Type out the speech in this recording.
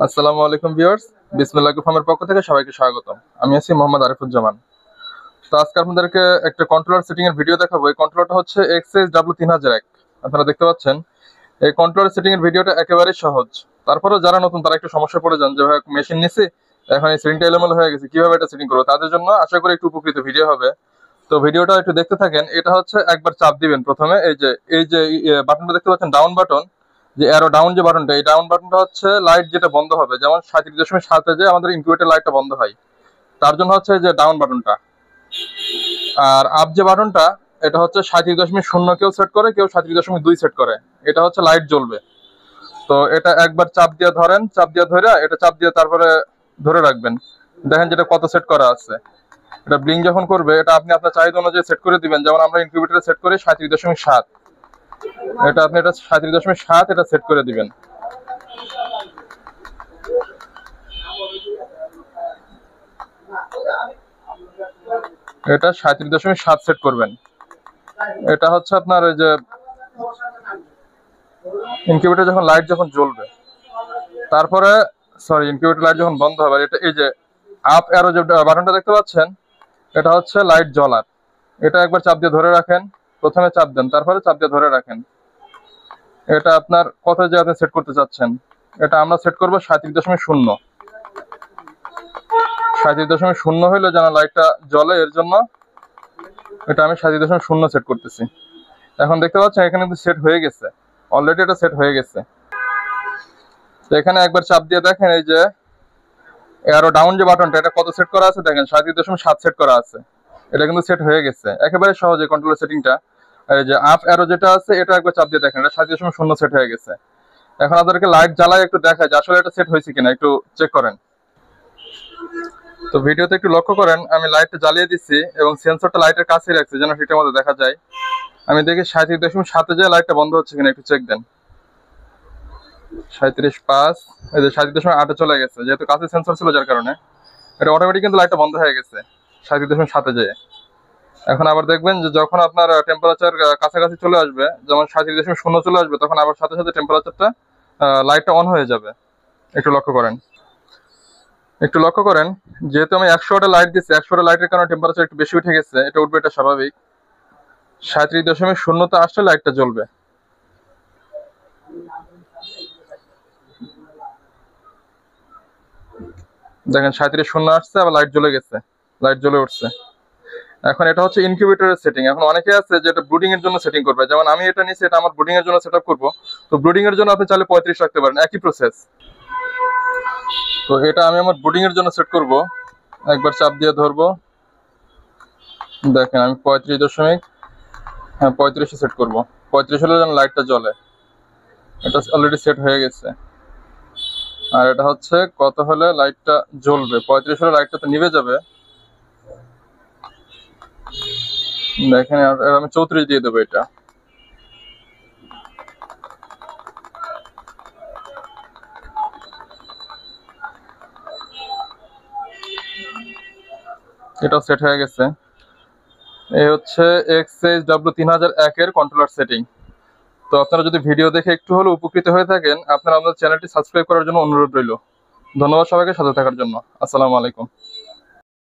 আসসালামু আলাইকুম ভিউয়ার্স, বিসমিল্লাহ ফার্মের পক্ষ থেকে সবাইকে স্বাগতম। আমি আছি মোহাম্মদ আরিফুজ্জামান। তো আজকে আপনাদেরকে একটা কন্ট্রোলার সেটিং এর ভিডিও দেখাবো। এই কন্ট্রোলারটা হচ্ছে XH-W3001। আপনারা দেখতে পাচ্ছেন এই কন্ট্রোলার সেটিং এর ভিডিওটা একেবারেই সহজ। তারপরেও যারা নতুন তারা একটু সমস্যা পড়ে যান যে ভাই মেশিন নিছি, এখন এই সেটিংটা এলোমেলো হয়ে গেছে, কিভাবে এটা সেটিং করবো, তাদের জন্য আশা করি একটু উপকৃত ভিডিও হবে। তো ভিডিওটা একটু দেখতে থাকেন। এটা হচ্ছে একবার চাপ দিবেন প্রথমে, এই যে বাটনটা দেখতে পাচ্ছেন, ডাউন বাটন, যে অ্যারো ডাউন যে বাটনটা, এই ডাউন বাটনটা হচ্ছে লাইট যেটা বন্ধ হবে, যেমন 37.7 যে আমাদের ইনকিউবেটর লাইটটা বন্ধ হয়, তার জন্য হচ্ছে যে ডাউন বাটনটা। আর আপ যে বাটনটা, এটা হচ্ছে 37.0 কেউ সেট করে, কেউ 37.2 সেট করে, এটা হচ্ছে লাইট জ্বলবে। তো এটা একবার চাপ দিয়ে ধরেন, চাপ দিয়ে ধরে এটা চাপ দিয়ে তারপরে ধরে রাখবেন। দেখেন যেটা কত সেট করা আছে। এটা ব্লিং যখন করবে, এটা আপনি আপনার চাহিদা অনুযায়ী সেট করে দিবেন। যেমন আমরা ইনকিউবেটরে সেট করি 37.7, এটা আপনি এটা 37.7 এটা সেট করে দিবেন। এটা 37.7 সেট করবেন। এটা হচ্ছে আপনার ওই যে ইনকিউবেটর যখন লাইট যখন জ্বলবে, তারপরে ইনকিউবেটর লাইট যখন বন্ধ হবে, এটা এই যে আপ অ্যারো যে বাটনটা দেখতে পাচ্ছেন, এটা হচ্ছে লাইট জ্বলার। এটা একবার চাপ দিয়ে ধরে রাখেন, প্রথমে চাপ দেন, তারপরে চাপ দিয়ে ধরে রাখেন। এটা আপনার কত যে আপনি সেট করতে চাচ্ছেন, এটা আমরা সেট করবো 37.0। 37.0 হইলে যেন লাইটটা জ্বলে, এর জন্য এটা আমি 37.0 সেট করতেছি। এখন দেখতে পাচ্ছেন এখানে কিন্তু সেট হয়ে গেছে, অলরেডি এটা সেট হয়ে গেছে। তো এখানে একবার চাপ দিয়ে দেখেন, এই যে অ্যারো ডাউন যে বাটনটা, এটা কত সেট করা আছে দেখেন, 37.7 সেট করা আছে। এটা কিন্তু সেট হয়ে গেছে একেবারে সহজে কন্ট্রোলার সেটিংটা। এই যে আপ অ্যারো যেটা আছে, এটা একবার চাপ দিয়ে দেখেন, এটা 37.0 সেট হয়ে গেছে। এখন আপনাদেরকে লাইট জ্বালায় একটু দেখায় যে আসলে এটা সেট হয়েছে কিনা, একটু চেক করেন। তো ভিডিওতে একটু লক্ষ্য করেন, আমি লাইটটা জ্বালিয়ে দিচ্ছি এবং সেন্সরটা লাইটের কাছে রাখছি যেন সেটার মধ্যে দেখা যায়। আমি দেখি 37.7 যে লাইটটা বন্ধ হচ্ছে কিনা, একটু চেক দেন। 37.5, এই যে 37.8 চলে গেছে, যেহেতু কাছে সেন্সর ছিল যার কারণে এটা অটোমেটিক কিন্তু লাইটটা বন্ধ হয়ে গেছে 37.7 যে। এখন আবার দেখবেন যে যখন আপনার টেম্পারেচার কাছাকাছি চলে আসবে, যেমন 37.0 চলে আসবে, তখন আবার সাথে সাথে টেম্পারেচারটা লাইটটা অন হয়ে যাবে। একটু লক্ষ্য করেন, একটু লক্ষ্য করেন। যেহেতু আমি 100 ওয়াটের লাইট দিচ্ছি, 100 ওয়াটের লাইটের কারণে টেম্পারেচার একটু বেশি উঠে গেছে, এটা উঠবে, এটা স্বাভাবিক। 37.0 তে আসলে লাইটটা জ্বলবে। দেখেন 37.0 আসছে, আবার লাইট জ্বলে গেছে, লাইট জ্বলে উঠছে। এখন এটা হচ্ছে ইনকিউবেটরের সেটিং। এখন অনেকে আছে যে এটা ব্রুডিং এর জন্য সেটিং করবে, যেমন আমি এটা নিচ্ছি, এটা আমার ব্রুডিং এর জন্য সেটআপ করব। তো ব্রুডিং এর জন্য আপনি চাইলে 35 রাখতে পারেন, একই প্রসেস। তো এটা আমি আমার ব্রুডিং এর জন্য সেট করব। একবার চাপ দিয়ে ধরবো, দেখেন আমি 35 সেট করব। 35 হলে যেন লাইটটা জ্বলে, এটা অলরেডি সেট হয়ে গেছে। আর এটা হচ্ছে কত হলে লাইটটা জ্বলবে, 35 হলে লাইটটা তো নিভে যাবে। দেখেন আর আমি 34 দিয়ে দেবো। এটাও সেট হয়ে গেছে। এই হচ্ছে XH-W3001 এর কন্ট্রোলার সেটিং। তো আপনারা যদি ভিডিও দেখে একটু হলেও উপকৃত হয়ে থাকেন, আপনারা আমাদের চ্যানেলটি সাবস্ক্রাইব করার জন্য অনুরোধ রইল। ধন্যবাদ সবাইকে সাথে থাকার জন্য। আসসালামু আলাইকুম।